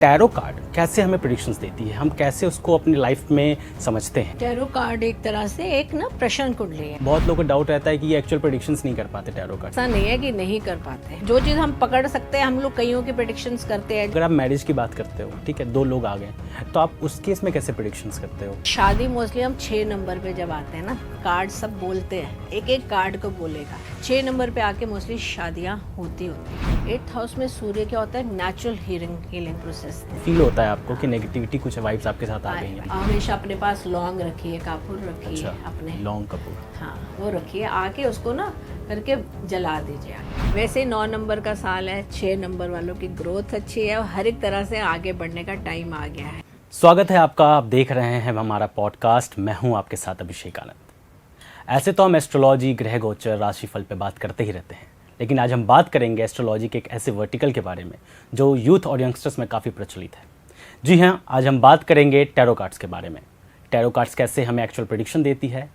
Tarot card कैसे हमें predictions देती है, हम कैसे उसको अपनी लाइफ में समझते हैं। टैरो कार्ड एक तरह से एक ना प्रश्न कुंडली है। बहुत लोगों को डाउट रहता है कि ये एक्चुअल प्रेडिक्शंस नहीं कर पाते टैरो कार्ड। ऐसा नहीं है कि नहीं कर पाते, जो चीज हम पकड़ सकते हैं हम लोग कईयों की प्रेडिक्शंस करते हैं। अगर आप मैरिज की बात करते हो, ठीक है, दो लोग आ गए, तो आप उस केस में कैसे प्रेडिक्शंस करते हो। शादी मोस्टली हम 6 नंबर पे जब आते हैं ना, कार्ड सब बोलते हैं, एक एक कार्ड को बोलेगा। 6 नंबर पे आके मोस्टली शादियाँ होती है। 8th हाउस में सूर्य क्या होता है, नेचुरल हीलिंग प्रोसेस। फील होता है आपको कि नेगेटिविटी कुछ वाइब्स आपके साथ आ गई हैं। हमेशा अपने पास लौंग रखिए, कपूर रखिए। अच्छा, अपने लौंग कपूर, हाँ वो रखिए, आके उसको ना करके जला दीजिए। वैसे 9 नंबर का साल है, 6 नंबर वालों की ग्रोथ अच्छी है और हर एक तरह से आगे बढ़ने का टाइम आ गया है। स्वागत है आपका, आप देख रहे हैं हमारा पॉडकास्ट। मैं हूं आपके साथ अभिषेक आनंद। ऐसे तो हम एस्ट्रोलॉजी, ग्रह गोचर, राशिफल पे बात करते ही रहते हैं, लेकिन आज हम बात करेंगे एस्ट्रोलॉजी के एक ऐसे वर्टिकल के बारे में जो यूथ और यंगस्टर्स में काफ़ी प्रचलित है। जी हाँ, आज हम बात करेंगे टैरो कार्ड्स के बारे में। टैरो कार्ड्स कैसे हमें एक्चुअल प्रेडिक्शन देती है,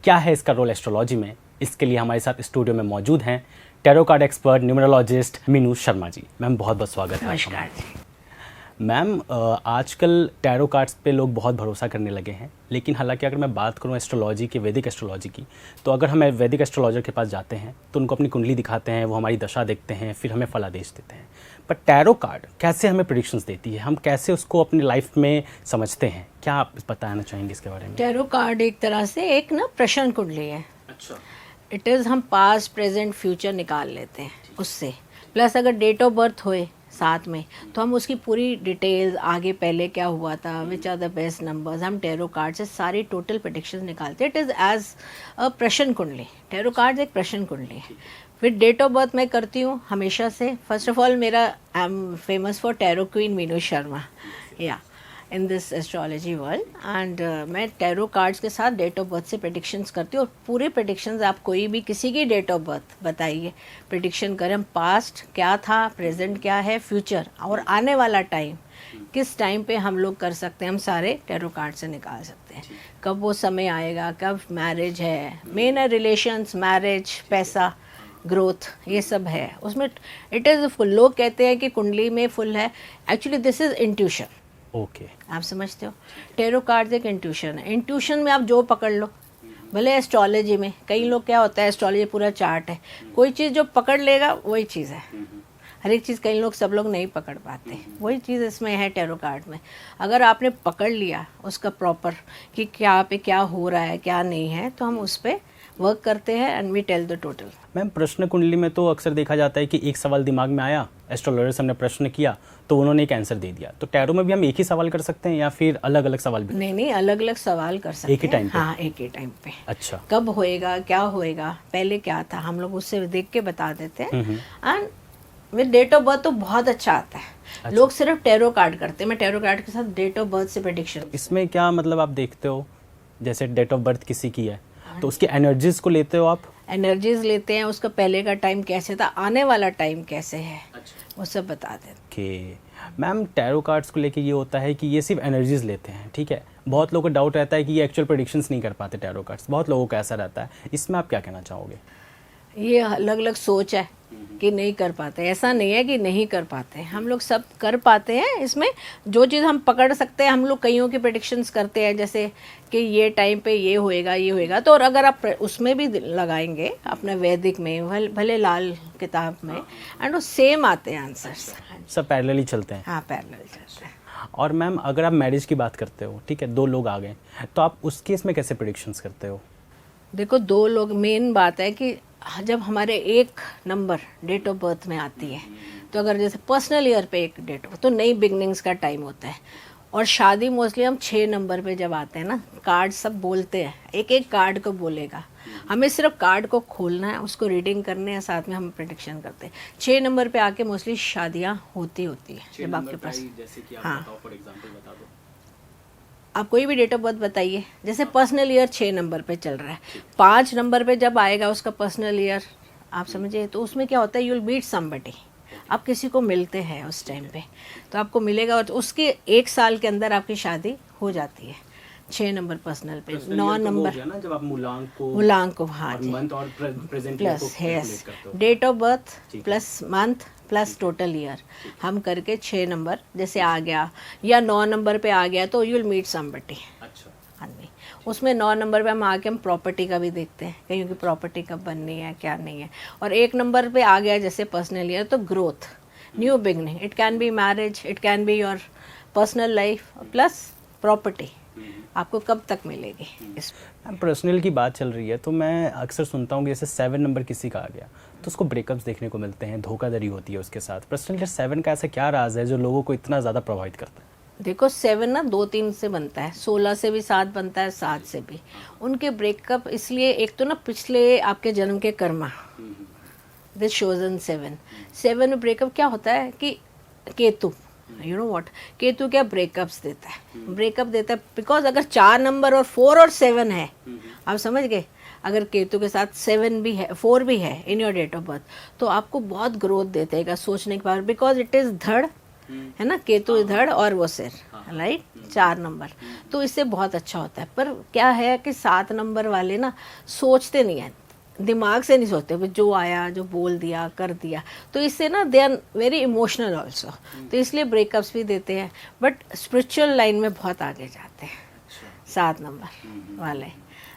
क्या है इसका रोल एस्ट्रोलॉजी में। इसके लिए हमारे साथ स्टूडियो में मौजूद हैं tarot card expert, numerologist Meenu Sharma ji. Ma'am बहुत बहुत स्वागत है। नमस्कार जी। मैम आजकल टैरो कार्ड्स पे लोग बहुत भरोसा करने लगे हैं, लेकिन हालांकि अगर मैं बात करूं एस्ट्रोलॉजी की, वैदिक एस्ट्रोलॉजी की, तो अगर हम वैदिक एस्ट्रोलॉजर के पास जाते हैं तो उनको अपनी कुंडली दिखाते हैं, वो हमारी दशा देखते हैं, फिर हमें फलादेश देते हैं। पर टैरो कार्ड कैसे हमें प्रेडिक्शंस देती है, हम कैसे उसको अपनी लाइफ में समझते हैं, क्या आप बताना चाहेंगे इसके बारे में। टैरो कार्ड एक तरह से एक ना प्रश्न कुंडली है। अच्छा, इट इज़ हम पास्ट, प्रेजेंट, फ्यूचर निकाल लेते हैं उससे। प्लस अगर डेट ऑफ बर्थ होए साथ में तो हम उसकी पूरी डिटेल्स, आगे पहले क्या हुआ था, which are the best numbers, हम टैरो कार्ड से सारी टोटल प्रेडिक्शंस निकालते हैं। इट इज़ एज अ प्रश्न कुंडली। टैरो कार्ड एक प्रश्न कुंडली है। फिर डेट ऑफ बर्थ मैं करती हूँ हमेशा से। फर्स्ट ऑफ ऑल मेरा I am famous for tarot queen Meenu Sharma या in this astrology world. And मैं टैरो कार्ड्स के साथ डेट ऑफ बर्थ से प्रेडिक्शंस करती हूँ। और पूरे प्रेडिक्शंस आप कोई भी किसी की डेट ऑफ बर्थ बताइए, प्रेडिक्शन करें हम पास्ट क्या था, प्रेजेंट क्या है, फ्यूचर और आने वाला टाइम किस टाइम पे हम लोग कर सकते हैं। हम सारे टैरो कार्ड से निकाल सकते हैं कब वो समय आएगा, कब मैरिज है, मेन है रिलेशंस, मैरिज, पैसा, ग्रोथ, ये सब है उसमें। It is full. लोग कहते हैं कि कुंडली में फुल है, actually this is intuition. Okay, आप समझते हो, टैरो कार्ड एक इंट्यूशन है। इंट्यूशन में आप जो पकड़ लो, भले एस्ट्रोलॉजी में कई लोग क्या होता है, एस्ट्रोलॉजी पूरा चार्ट है, कोई चीज़ जो पकड़ लेगा वही चीज़ है। हर एक चीज़ कई लोग, सब लोग नहीं पकड़ पाते, वही चीज़ इसमें है टैरो कार्ड में। अगर आपने पकड़ लिया उसका प्रॉपर कि क्या पे क्या हो रहा है, क्या नहीं है, तो हम उस पर वर्क करते हैं and we tell the total. Ma'am प्रश्न कुंडली में तो अक्सर देखा जाता है कि एक सवाल दिमाग में आया, एस्ट्रोलॉजर से हमने प्रश्न किया तो उन्होंने एक आंसर दे दिया। तो टैरो में भी हम एक ही सवाल कर सकते हैं या फिर अलग अलग सवाल भी? नहीं, अलग अलग सवाल कर सकते हैं एक ही टाइम पे? हाँ, एक ही टाइम पे। अच्छा, कब होएगा, क्या होएगा, पहले क्या था, हम लोग उससे देख के बता देते हैं। And with date of birth तो बहुत अच्छा आता है। अच्छा। लोग सिर्फ टैरो कार्ड करते हैं, मैं टैरो कार्ड के साथ डेट ऑफ बर्थ से प्रेडिक्शन। इसमें क्या मतलब आप देखते हो, जैसे डेट ऑफ बर्थ किसी की है तो उसकी एनर्जीज को लेते हो आप? एनर्जीज लेते हैं, उसका पहले का टाइम कैसे था, आने वाला टाइम कैसे है। अच्छा। वो सब बता देते हैं। ओके मैम, टैरो कार्ड्स को लेके ये होता है कि ये सिर्फ एनर्जीज लेते हैं, ठीक है। बहुत लोगों को डाउट रहता है कि ये एक्चुअल प्रेडिक्शंस नहीं कर पाते टैरो कार्ड्स, बहुत लोगों का ऐसा रहता है। इसमें आप क्या कहना चाहोगे? ये अलग अलग सोच है कि नहीं कर पाते। ऐसा नहीं है कि नहीं कर पाते, हम लोग सब कर पाते हैं। इसमें जो चीज़ हम पकड़ सकते हैं, हम लोग कईयों की प्रेडिक्शंस करते हैं, जैसे कि ये टाइम पे ये होएगा, ये होएगा। तो और अगर आप उसमें भी लगाएंगे अपना वैदिक में, भले लाल किताब में, एंड वो सेम आते हैं आंसर्स, सब पैरेलली चलते हैं? हाँ, पैरेलल चलते हैं। और मैम अगर आप मैरिज की बात करते हो, ठीक है, दो लोग आ गए, तो आप उस केस में कैसे प्रेडिक्शंस करते हो? देखो, दो लोग, मेन बात है कि जब हमारे एक नंबर डेट ऑफ बर्थ में आती है, तो अगर जैसे पर्सनल ईयर पे एक डेट तो नई बिगनिंग्स का टाइम होता है। और शादी मोस्टली हम 6 नंबर पे जब आते हैं ना, कार्ड सब बोलते हैं, एक एक कार्ड को बोलेगा। हमें सिर्फ कार्ड को खोलना है, उसको रीडिंग करने हैं, साथ में हम प्रेडिक्शन करते हैं। 6 नंबर पे आके मोस्टली शादियाँ होती है जब आपके पास। हाँ, आप कोई भी डेट ऑफ बर्थ बताइए, जैसे पर्सनल ईयर 6 नंबर पे चल रहा है, 5 नंबर पे जब आएगा उसका पर्सनल ईयर, आप समझिए, तो उसमें क्या होता है, यू विल मीट समबडी। आप किसी को मिलते हैं उस टाइम पे, तो आपको मिलेगा और उसके 1 साल के अंदर आपकी शादी हो जाती है। 6 नंबर पर्सनल पे, 9 नंबर ना जब आप मूलांक को, हाँ जी, मंथ और present plus his date of birth plus month plus total year, हम करके 6 नंबर जैसे आ गया या 9 नंबर पे आ गया तो यू विल मीट समबडी। अच्छा, हाँ जी, उसमें 9 नंबर पे हम आके हम प्रॉपर्टी का भी देखते हैं, कहीं की प्रॉपर्टी कब बननी है क्या नहीं है। और 1 नंबर पे आ गया जैसे पर्सनल ईयर तो growth, new beginning, it can be marriage, it can be your personal life plus property, आपको कब तक मिलेगी। इस पर्सनल की बात चल रही है तो मैं अक्सर सुनता हूँ कि जैसे 7 नंबर किसी का आ गया तो उसको ब्रेकअप्स देखने को मिलते हैं, धोखाधड़ी होती है उसके साथ। पर्सनल 7 का ऐसा क्या राज है जो लोगों को इतना ज़्यादा प्रभावित करता है? देखो 7 ना 2-3 से बनता है, 16 से भी 7 बनता है, 7 से भी। उनके ब्रेकअप इसलिए, एक तो ना पिछले आपके जन्म के कर्मा, दिस शोज इन 7 में ब्रेकअप क्या होता है कि Ketu, you know what, Ketu क्या ब्रेकअप्स देता है, ब्रेकअप देता है बिकॉज अगर 4 नंबर और 4 और 7 है, आप समझ गए, अगर केतु के साथ 7 भी है 4 भी है in your date of birth तो आपको बहुत ग्रोथ देता है, सोचने की पावर, बिकॉज इट इज धड़ है ना, केतु धड़ और वो सिर, राइट, 4 नंबर, तो इससे बहुत अच्छा होता है। पर क्या है कि 7 नंबर वाले ना सोचते नहीं हैं, दिमाग से नहीं सोचते, जो आया जो बोल दिया कर दिया, तो इससे ना they are very emotional also, तो इसलिए ब्रेकअप्स भी देते हैं, बट स्पिरिचुअल लाइन में बहुत आगे जाते हैं 7 नंबर वाले।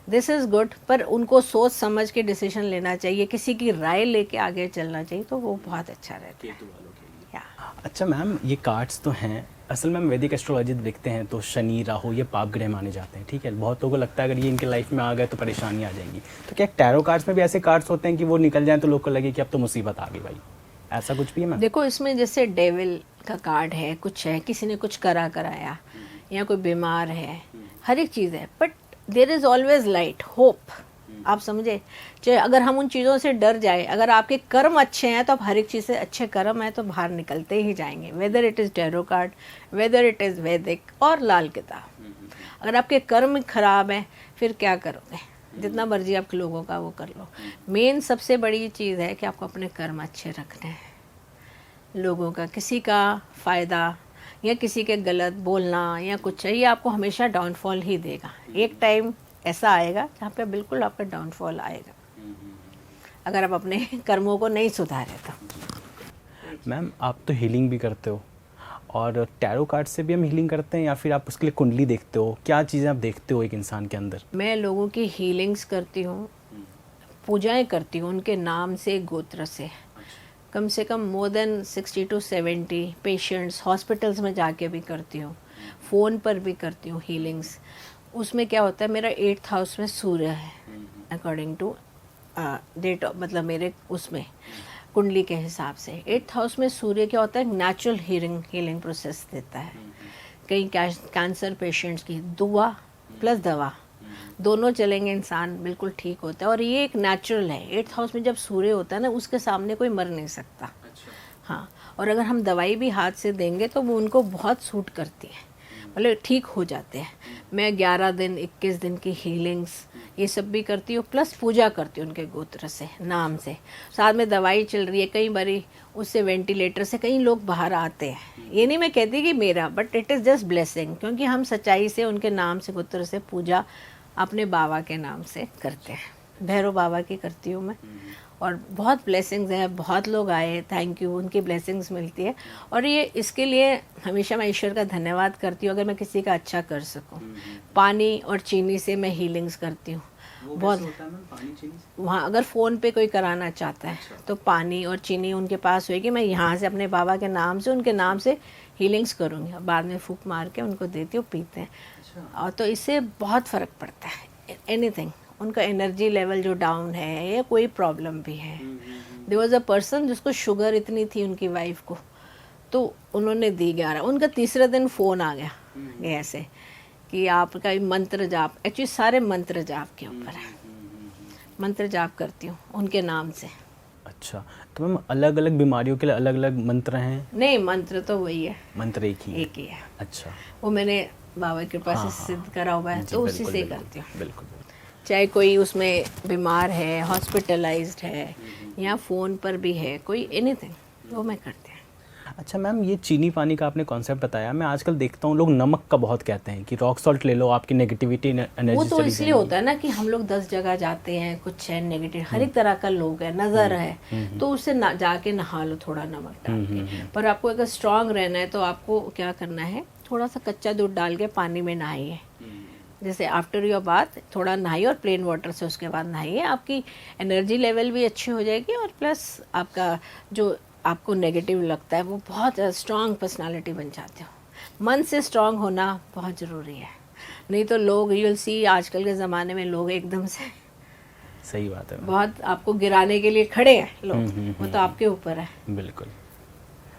दिस इज़ गुड, पर उनको सोच समझ के डिसीजन लेना चाहिए, किसी की राय लेके आगे चलना चाहिए, तो वो बहुत अच्छा रहता है। अच्छा मैम, ये कार्ड्स तो हैं, असल में हम वैदिक एस्ट्रोलॉजी देखते हैं तो शनि राहु ये पाप ग्रह माने जाते हैं, ठीक है। बहुत लोगों को लगता है अगर ये इनके लाइफ में आ गए तो परेशानी आ जाएगी, तो क्या टैरो कार्ड्स में भी ऐसे कार्ड्स होते हैं कि वो निकल जाएं तो लोग को लगे कि अब तो मुसीबत आ गई भाई, ऐसा कुछ भी है मैम? देखो इसमें जैसे डेविल का कार्ड है, कुछ है, किसी ने कुछ कराया या कोई बीमार है, हर एक चीज़ है, but there is always light, hope, आप समझे। चाहे अगर हम उन चीज़ों से डर जाए, अगर आपके कर्म अच्छे हैं तो आप हर एक चीज़ से, अच्छे कर्म है तो बाहर निकलते ही जाएंगे, whether it is tarot card, whether it is वैदिक और लाल किताब। अगर आपके कर्म खराब है फिर क्या करोगे, जितना मर्जी आप लोगों का वो कर लो। मेन सबसे बड़ी चीज़ है कि आपको अपने कर्म अच्छे रखने हैं, लोगों का किसी का फ़ायदा या किसी के गलत बोलना या कुछ है, ये आपको हमेशा डाउनफॉल ही देगा। एक टाइम ऐसा आएगा जहाँ पे बिल्कुल आपका डाउनफॉल आएगा, अगर आप अपने कर्मों को नहीं सुधारे तो। मैम आप तो हीलिंग भी करते हो, और टैरो कार्ड से भी हम हीलिंग करते हैं या फिर आप उसके लिए कुंडली देखते हो, क्या चीज़ें आप देखते हो एक इंसान के अंदर? मैं लोगों की हीलिंग्स करती हूँ, पूजाएं करती हूँ उनके नाम से, गोत्र से कम more than 60 to 70 patients hospitals में जाके भी करती हूँ, फ़ोन पर भी करती हूँ हीलिंग्स। उसमें क्या होता है, मेरा 8th हाउस में सूर्य है, अकॉर्डिंग टू डेट ऑफ, मतलब मेरे उसमें कुंडली के हिसाब से 8th हाउस में सूर्य क्या होता है, नेचुरल हीलिंग प्रोसेस देता है। कई कैंसर पेशेंट्स की दुआ प्लस दवा दोनों चलेंगे, इंसान बिल्कुल ठीक होता है, और ये एक नेचुरल है। 8th हाउस में जब सूर्य होता है ना, उसके सामने कोई मर नहीं सकता। अच्छा। हाँ, और अगर हम दवाई भी हाथ से देंगे तो वो उनको बहुत सूट करती है, मतलब ठीक हो जाते हैं। मैं 11 दिन 21 दिन की हीलिंग्स ये सब भी करती हूँ, प्लस पूजा करती हूँ उनके गोत्र से, नाम से, साथ में दवाई चल रही है। कई बारी उससे वेंटिलेटर से कई लोग बाहर आते हैं, ये नहीं मैं कहती कि मेरा, but it is just blessing, क्योंकि हम सच्चाई से उनके नाम से, गोत्र से पूजा अपने बाबा के नाम से करते हैं। भैरव बाबा की करती हूँ मैं, और बहुत ब्लेसिंग्स हैं, बहुत लोग आए, थैंक यू, उनकी ब्लेसिंग्स मिलती है। और ये इसके लिए हमेशा मैं ईश्वर का धन्यवाद करती हूँ अगर मैं किसी का अच्छा कर सकूँ। पानी और चीनी से मैं हीलिंग्स करती हूँ बहुत। वहाँ अगर फ़ोन पे कोई कराना चाहता है तो पानी और चीनी उनके पास होएगी, मैं यहाँ से अपने बाबा के नाम से, उनके नाम से हीलिंग्स करूँगी, बाद में फूंक मार के उनको देती हूँ, पीते हैं। और तो इससे बहुत फ़र्क पड़ता है, एनीथिंग, उनका एनर्जी लेवल जो डाउन है या कोई प्रॉब्लम भी है। देयर वाज अ पर्सन जिसको शुगर इतनी थी उनकी वाइफ को, तो उन्होंने दी 11, उनका तीसरे दिन फ़ोन आ गया ऐसे कि आपका मंत्र जाप, एक्चुअली सारे मंत्र जाप के ऊपर है, मंत्र जाप करती हूँ उनके नाम से। अच्छा, तो मैम अलग अलग बीमारियों के लिए अलग अलग मंत्र हैं? नहीं, मंत्र तो वही है, मंत्र एक ही है। अच्छा, वो मैंने बाबा की कृपा से सिद्ध करा हुआ है, तो उसी से करती हूँ। बिल्कुल। चाहे कोई उसमें बीमार है, हॉस्पिटलाइज्ड है, या फ़ोन पर भी है कोई, एनीथिंग, वो मैं करती हूँ। अच्छा मैम, ये चीनी पानी का आपने कॉन्सेप्ट बताया, मैं आजकल देखता हूँ लोग नमक का बहुत कहते हैं कि रॉक सॉल्ट ले लो, आपकी नेगेटिविटी वो एनर्जी तो इसलिए होता है ना कि हम लोग 10 जगह जाते हैं, कुछ है नेगेटिव, हर एक तरह का लोग है, नजर है, तो उससे जाके नहा लो थोड़ा नमक डाल के। पर आपको अगर स्ट्रांग रहना है तो आपको क्या करना है, थोड़ा सा कच्चा दूध डाल के पानी में नहाइए। जैसे आफ्टर योर बाथ थोड़ा नहाइए और प्लेन वाटर से उसके बाद नहाइए, आपकी एनर्जी लेवल भी अच्छी हो जाएगी और प्लस आपका जो आपको नेगेटिव लगता है वो बहुत स्ट्रांग पर्सनालिटी बन जाते हो। मन से स्ट्रांग होना बहुत ज़रूरी है, नहीं तो लोग यू विल सी आजकल के ज़माने में लोग एकदम से सही बात है, बहुत आपको गिराने के लिए खड़े हैं लोग, वो तो आपके ऊपर है। बिल्कुल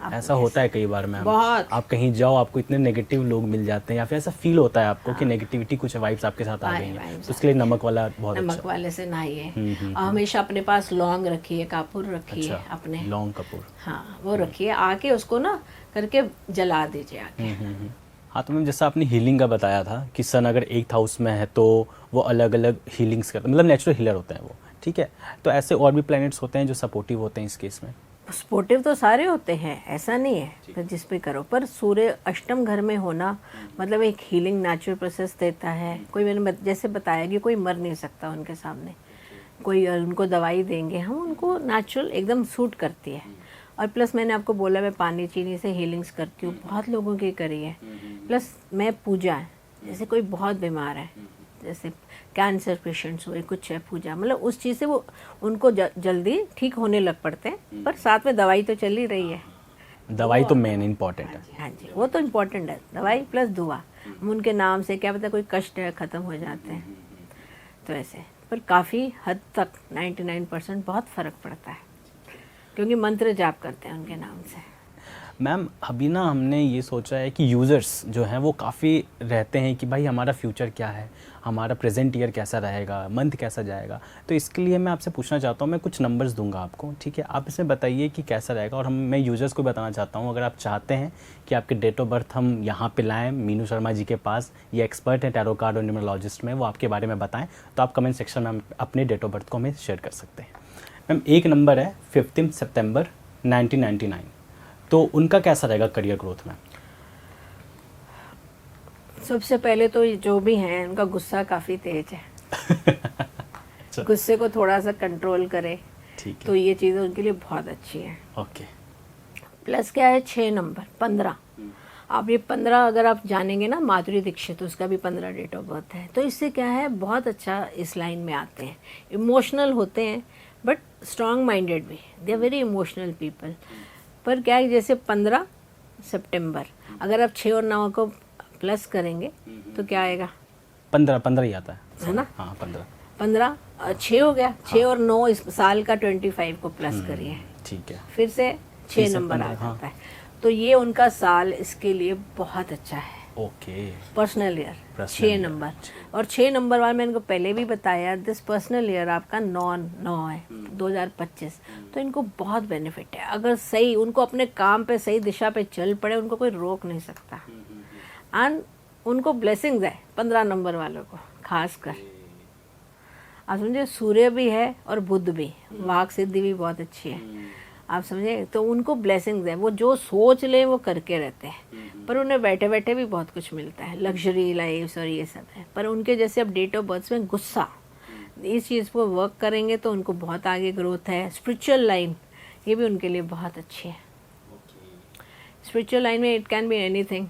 ऐसा होता है कई बार मैम, बहुत। आप कहीं जाओ आपको इतने नेगेटिव लोग मिल जाते हैं या फिर ऐसा फील होता है आपको कि नेगेटिविटी कुछ वाइब्स आपके साथ आ गई हैं, तो उसके लिए नमक वाला बहुत नमक अच्छा। वाले से नहाइए। और हमेशा अपने पास लौंग रखिए, कपूर रखिए अच्छा, अपने, लौंग कपूर, हाँ वो रखिए, आके उसको ना करके जला दीजिए आके। हाँ तो मैम जैसा आपने हीलिंग का बताया था कि सन अगर 8th हाउस में है तो वो अलग अलग हीलिंग्स करते हैं, मतलब नेचुरल हीलर होते हैं वो, ठीक है। तो ऐसे और भी प्लैनेट्स होते हैं जो सपोर्टिव होते हैं इस केस में? सपोर्टिव तो सारे होते हैं, ऐसा नहीं है, पर जिस पे करो, पर सूर्य अष्टम घर में होना मतलब एक हीलिंग नेचुरल प्रोसेस देता है। कोई मैंने जैसे बताया कि कोई मर नहीं सकता उनके सामने, कोई उनको दवाई देंगे हम, उनको नेचुरल एकदम सूट करती है। और प्लस मैंने आपको बोला मैं पानी चीनी से हीलिंग्स करती हूँ, बहुत लोगों की करी है। प्लस मैं पूजा है, जैसे कोई बहुत बीमार है, जैसे कैंसर पेशेंट्स हुए, कुछ है, पूजा मतलब उस चीज़ से वो उनको जल्दी ठीक होने लग पड़ते हैं, पर साथ में दवाई तो चल ही रही है। दवाई तो मेन इम्पॉर्टेंट है। हाँ जी, वो तो इम्पोर्टेंट है, दवाई प्लस दुआ। हम उनके नाम से क्या पता कोई कष्ट है ख़त्म हो जाते हैं, तो ऐसे। पर काफ़ी हद तक 99% बहुत फ़र्क पड़ता है, क्योंकि मंत्र जाप करते हैं उनके नाम से। मैम अभी ना हमने ये सोचा है कि यूज़र्स जो हैं वो काफ़ी रहते हैं कि भाई हमारा फ्यूचर क्या है, हमारा प्रेजेंट ईयर कैसा रहेगा, मंथ कैसा जाएगा। तो इसके लिए मैं आपसे पूछना चाहता हूँ, मैं कुछ नंबर्स दूंगा आपको, ठीक है, आप इसमें बताइए कि कैसा रहेगा। और मैं यूज़र्स को बताना चाहता हूँ, अगर आप चाहते हैं कि आपके डेट ऑफ बर्थ हम यहाँ पे लाएँ मीनू शर्मा जी के पास, ये एक्सपर्ट है टैरो कार्ड और न्यूमरोलॉजिस्ट में, वो आपके बारे में बताएँ, तो आप कमेंट सेक्शन में अपने डेट ऑफ बर्थ को हमें शेयर कर सकते हैं। मैम एक नंबर है 15 सितंबर 1999, तो उनका कैसा रहेगा करियर ग्रोथ में? सबसे पहले तो जो भी हैं उनका गुस्सा काफ़ी तेज है। गुस्से को थोड़ा सा कंट्रोल करें, ठीक है, तो ये चीज़ें उनके लिए बहुत अच्छी है। ओके। प्लस क्या है 6 नंबर 15, आप ये 15 अगर आप जानेंगे ना, माधुरी दीक्षित उसका भी 15 डेट ऑफ बर्थ है, तो इससे क्या है बहुत अच्छा इस लाइन में आते हैं। इमोशनल होते हैं बट स्ट्रांग माइंडेड भी, they are very emotional people. पर क्या है जैसे 15 सितंबर, अगर आप 6 और 9 को प्लस करेंगे तो क्या आएगा? 15 ही आता है ना? हाँ 15 6 हो गया, 6 और 9 इस साल का 25 को प्लस करिए, ठीक है, फिर से 6 नंबर आ जाता है। तो ये उनका साल इसके लिए बहुत अच्छा है। ओके, पर्सनल ईयर 6 नंबर, और 6 नंबर वाला मैंने इनको पहले भी बताया, दिस पर्सनल ईयर आपका 9 है 2025, तो इनको बहुत बेनिफिट है। अगर सही उनको अपने काम पे सही दिशा पे चल पड़े, उनको कोई रोक नहीं सकता। एंड उनको ब्लेसिंग्स है 15 नंबर वालों को खासकर, आप समझे, सूर्य भी है और बुध भी, वाक सिद्धि भी बहुत अच्छी है, आप समझे, तो उनको ब्लेसिंग्स है, वो जो सोच ले वो करके रहते हैं। पर उन्हें बैठे बैठे भी बहुत कुछ मिलता है, लग्जरी लाइफ और ये सब है। पर उनके जैसे अब डेट ऑफ बर्थ में गुस्सा, इस चीज़ पर वर्क करेंगे तो उनको बहुत आगे ग्रोथ है। स्पिरिचुअल लाइन ये भी उनके लिए बहुत अच्छी है। स्पिरिचुअल लाइन में इट कैन बी एनीथिंग,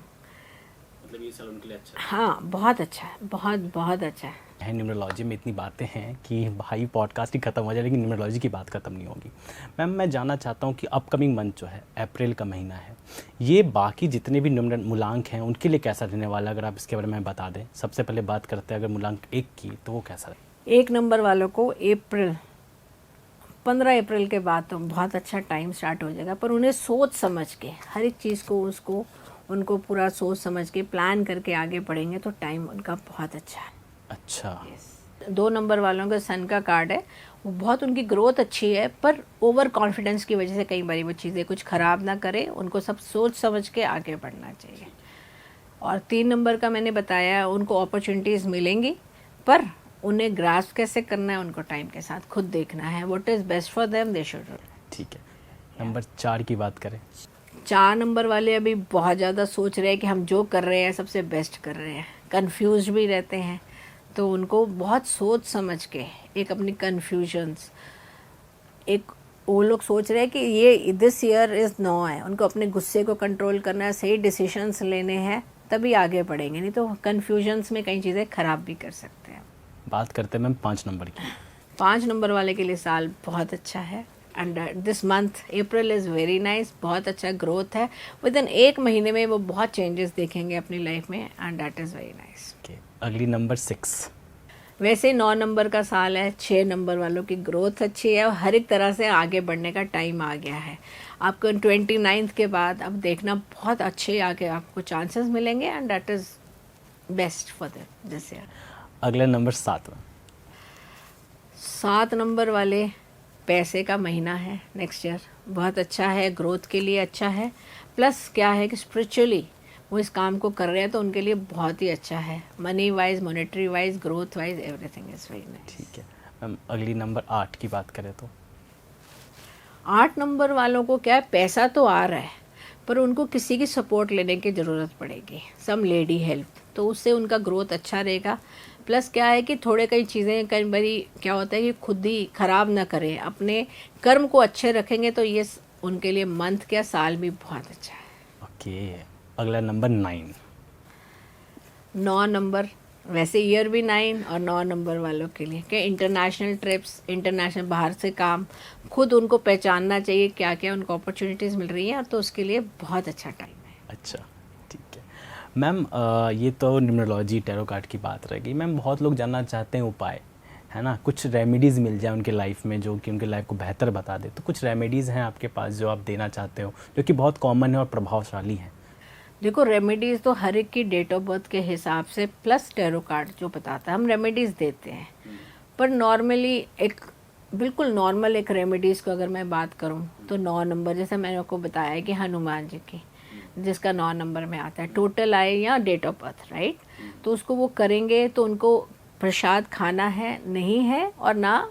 मतलब ये साल उनके लिए अच्छा हाँ बहुत अच्छा है, बहुत बहुत अच्छा है। न्यूमरोलॉजी में इतनी बातें हैं कि भाई पॉडकास्ट ही खत्म हो जाए लेकिन न्यूमरोलॉजी की बात खत्म नहीं होगी। मैम मैं जानना चाहता हूँ कि अपकमिंग मंथ जो है अप्रैल का महीना है, ये बाकी जितने भी मूलांक हैं उनके लिए कैसा रहने वाला, अगर आप इसके बारे में बता दें। सबसे पहले बात करते हैं अगर मूलांक 1 की, तो वो कैसा है? 1 नंबर वालों को अप्रैल 15 अप्रैल के बाद तो बहुत अच्छा टाइम स्टार्ट हो जाएगा, पर उन्हें सोच समझ के हर एक चीज़ को उनको पूरा सोच समझ के प्लान करके आगे बढ़ेंगे तो टाइम उनका बहुत अच्छा है। अच्छा, 2 नंबर वालों का सन का कार्ड है, वो बहुत उनकी ग्रोथ अच्छी है, पर ओवर कॉन्फिडेंस की वजह से कई बार वो चीज़ें कुछ ख़राब ना करें, उनको सब सोच समझ के आगे बढ़ना चाहिए। और 3 नंबर का मैंने बताया, उनको अपॉर्चुनिटीज़ मिलेंगी, पर उन्हें ग्रास्प कैसे करना है उनको टाइम के साथ खुद देखना है। What is best for them they should. ठीक है। नंबर 4 की बात करें? 4 नंबर वाले अभी बहुत ज़्यादा सोच रहे हैं कि हम जो कर रहे हैं सबसे बेस्ट कर रहे हैं, कंफ्यूज भी रहते हैं, तो उनको बहुत सोच समझ के एक अपनी कन्फ्यूजन्स, एक वो लोग सोच रहे हैं कि ये दिस ईयर इज़ नो है, उनको अपने गुस्से को कंट्रोल करना है, सही डिसीजंस लेने हैं, तभी आगे बढ़ेंगे, नहीं तो कन्फ्यूजन्स में कई चीज़ें ख़राब भी कर सकते हैं। बात करते हैं मैम 5 नंबर की। 5 नंबर वाले के लिए साल बहुत अच्छा है and this month April is very nice, बहुत अच्छा ग्रोथ है, विद इन 1 महीने में वो बहुत चेंजेस देखेंगे अपनी लाइफ में and that is very nice. अगली नंबर 6। वैसे 9 नंबर का साल है, 6 नंबर वालों की ग्रोथ अच्छी है और हर एक तरह से आगे बढ़ने का टाइम आ गया है। आपको 29th के बाद अब देखना बहुत अच्छे आगे आपको चांसेस मिलेंगे and that is best for this year. अगला नंबर 7। 7 नंबर वाले पैसे का महीना है, नेक्स्ट ईयर बहुत अच्छा है, ग्रोथ के लिए अच्छा है, प्लस क्या है कि स्पिरिचुअली वो इस काम को कर रहे हैं तो उनके लिए बहुत ही अच्छा है, money wise, monetary wise, growth wise, everything is very nice. ठीक है मैम, अगली नंबर 8 की बात करें तो 8 नंबर वालों को क्या है, पैसा तो आ रहा है पर उनको किसी की सपोर्ट लेने की ज़रूरत पड़ेगी, सम लेडी हेल्प, तो उससे उनका ग्रोथ अच्छा रहेगा। प्लस क्या है कि थोड़े कई चीज़ें कई बारी क्या होता है कि खुद ही ख़राब ना करें, अपने कर्म को अच्छे रखेंगे तो ये उनके लिए मंथ क्या साल भी बहुत अच्छा है। ओके, अगला नंबर 9। 9 नंबर वैसे ईयर भी 9 और 9 नंबर वालों के लिए क्या इंटरनेशनल ट्रिप्स, इंटरनेशनल बाहर से काम, खुद उनको पहचानना चाहिए क्या क्या उनको अपॉर्चुनिटीज़ मिल रही हैं, तो उसके लिए बहुत अच्छा टाइम है। अच्छा ठीक है मैम, ये तो न्यूमरोलॉजी टैरो कार्ड की बात रहेगी। मैम बहुत लोग जानना चाहते हैं उपाय, है ना, कुछ रेमेडीज़ मिल जाए उनके लाइफ में जो कि उनके लाइफ को बेहतर बता दे, तो कुछ रेमेडीज़ हैं आपके पास जो आप देना चाहते हो जो कि बहुत कॉमन है और प्रभावशाली हैं? देखो रेमेडीज़ तो हर एक की डेट ऑफ बर्थ के हिसाब से प्लस टैरो कार्ड जो बताता है हम रेमेडीज़ देते हैं, पर नॉर्मली एक बिल्कुल नॉर्मल एक रेमेडीज़ को अगर मैं बात करूं तो 9 नंबर, जैसे मैंने आपको बताया है कि हनुमान जी की जिसका 9 नंबर में आता है, टोटल आए या डेट ऑफ बर्थ, राइट, तो उसको वो करेंगे तो उनको प्रसाद खाना है नहीं है और ना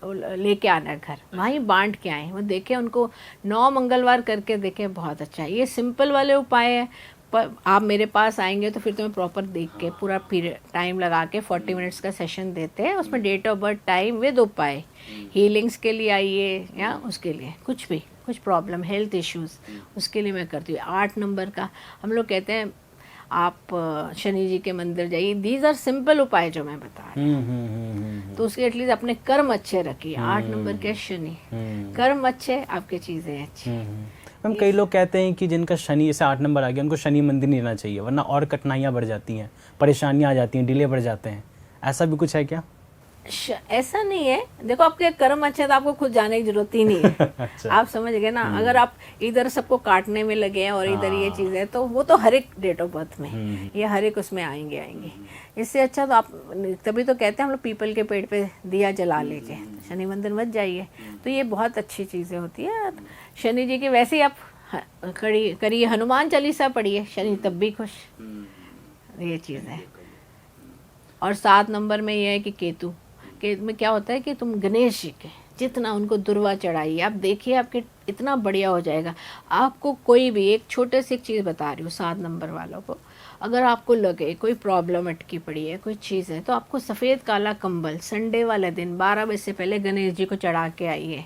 लेके आना है घर, वहीं बांट के आए, वो देखें उनको 9 मंगलवार करके देखें, बहुत अच्छा है। ये सिंपल वाले उपाय है, पर आप मेरे पास आएंगे तो फिर तुम्हें प्रॉपर देख के पूरा पीरियड टाइम लगा के 40 मिनट्स का सेशन देते हैं, उसमें date of birth, time with उपाय, हीलिंग्स के लिए आइए या उसके लिए कुछ भी कुछ प्रॉब्लम, हेल्थ इश्यूज़, उसके लिए मैं करती हूँ। 8 नंबर का हम लोग कहते हैं आप शनि जी के मंदिर जाइए, दीज आर सिंपल उपाय जो मैं बता रही हूँ, तो उसके एटलीस्ट अपने कर्म अच्छे रखिए। 8 नंबर के शनि, कर्म अच्छे, आपके चीज़ें अच्छी। मैम कई लोग कहते हैं कि जिनका शनि जैसे 8 नंबर आ गया उनको शनि मंदिर नहीं जाना चाहिए वरना और कठिनाइयाँ बढ़ जाती हैं, परेशानियाँ आ जाती हैं, डिले बढ़ जाते हैं, ऐसा भी कुछ है क्या? ऐसा नहीं है, देखो आपके कर्म अच्छे तो आपको खुद जाने की जरूरत ही नहीं है। अच्छा। आप समझ गए ना, अगर आप इधर सबको काटने में लगे हैं और इधर ये चीज़ है तो वो तो हर एक डेट ऑफ बर्थ में ये हर एक उसमें आएंगे। इससे अच्छा तो आप, तभी तो कहते हैं हम लोग पीपल के पेड़ पे दिया जला लीजिए, शनि मंदिर मत जाइए, तो ये बहुत अच्छी चीज़ें होती है। शनि जी की वैसे ही आप करिए, हनुमान चालीसा पढ़िए, शनि तब भी खुश, ये चीज़ है। और 7 नंबर में ये है कि केतु में क्या होता है कि तुम गणेश जी के जितना उनको दुर्वा चढ़ाइए, आप देखिए आपके इतना बढ़िया हो जाएगा। आपको कोई भी एक छोटे से एक चीज़ बता रही हूँ 7 नंबर वालों को, अगर आपको लगे कोई प्रॉब्लम अटकी पड़ी है, कोई चीज़ है, तो आपको सफ़ेद काला कंबल संडे वाले दिन 12 बजे से पहले गणेश जी को चढ़ा के आइए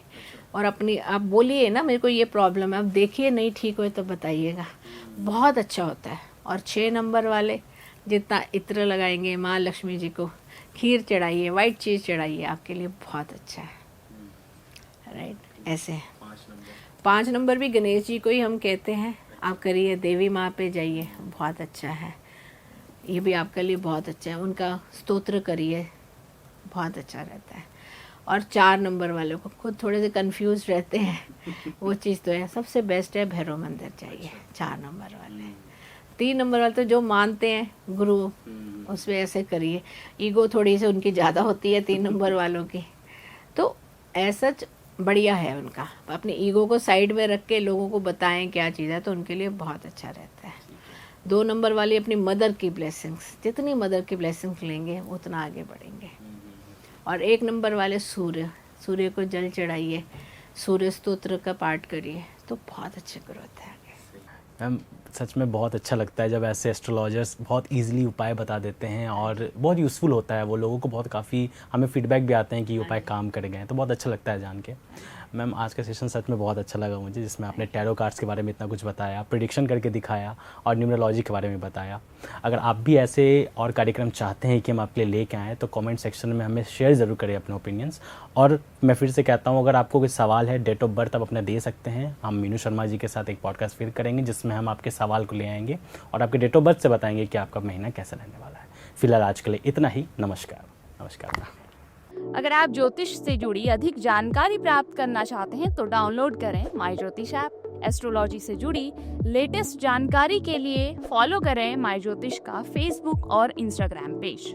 और अपनी आप बोलिए ना मेरे को ये प्रॉब्लम है, आप देखिए नहीं ठीक हो तो बताइएगा, बहुत अच्छा होता है। और 6 नंबर वाले जितना इत्र लगाएंगे, माँ लक्ष्मी जी को खीर चढ़ाइए, वाइट चीज़ चढ़ाइए, आपके लिए बहुत अच्छा है, राइट। ऐसे 5 नंबर भी गणेश जी को ही हम कहते हैं, आप करिए, देवी माँ पे जाइए, बहुत अच्छा है, ये भी आपके लिए बहुत अच्छा है, उनका स्तोत्र करिए, बहुत अच्छा रहता है। और 4 नंबर वालों को खुद थोड़े से कंफ्यूज रहते हैं वो चीज़ तो है, सबसे बेस्ट है भैरव मंदिर जाइए 4 नंबर वाले। 3 नंबर वाले तो जो मानते हैं गुरु उसमें ऐसे करिए, ईगो थोड़ी सी उनकी ज़्यादा होती है 3 नंबर वालों की, तो ऐसा बढ़िया है उनका, अपने ईगो को साइड में रख के लोगों को बताएं क्या चीज़ है, तो उनके लिए बहुत अच्छा रहता है। 2 नंबर वाली अपनी मदर की ब्लेसिंग्स, जितनी मदर की ब्लेसिंग्स लेंगे उतना आगे बढ़ेंगे। और 1 नंबर वाले सूर्य को जल चढ़ाइए, सूर्य स्तोत्र का पाठ करिए, तो बहुत अच्छे ग्रोथ है आगे। मैम सच में बहुत अच्छा लगता है जब ऐसे एस्ट्रोलॉजर्स बहुत इजीली उपाय बता देते हैं और बहुत यूज़फुल होता है वो लोगों को, बहुत काफ़ी हमें फीडबैक भी आते हैं कि ये उपाय काम कर गए हैं, तो बहुत अच्छा लगता है जान के। मैम आज का सेशन सच में बहुत अच्छा लगा मुझे, जिसमें आपने टैरो कार्ड्स के बारे में इतना कुछ बताया, प्रेडिक्शन करके दिखाया और न्यूमरोलॉजी के बारे में बताया। अगर आप भी ऐसे और कार्यक्रम चाहते हैं कि हम आपके लिए लेके आएँ तो कमेंट सेक्शन में हमें शेयर ज़रूर करें अपने ओपिनियंस। और मैं फिर से कहता हूँ, अगर आपको कोई सवाल है, डेट ऑफ बर्थ आप अपना दे सकते हैं। हम मीनू शर्मा जी के साथ एक पॉडकास्ट फिर करेंगे जिसमें हम आपके सवाल को ले आएंगे और आपके डेट ऑफ बर्थ से बताएंगे कि आपका महीना कैसा रहने वाला है। फिलहाल आज के लिए इतना ही। नमस्कार। नमस्कार। अगर आप ज्योतिष से जुड़ी अधिक जानकारी प्राप्त करना चाहते हैं तो डाउनलोड करें माई ज्योतिष ऐप। एस्ट्रोलॉजी से जुड़ी लेटेस्ट जानकारी के लिए फॉलो करें माई ज्योतिष का फेसबुक और इंस्टाग्राम पेज।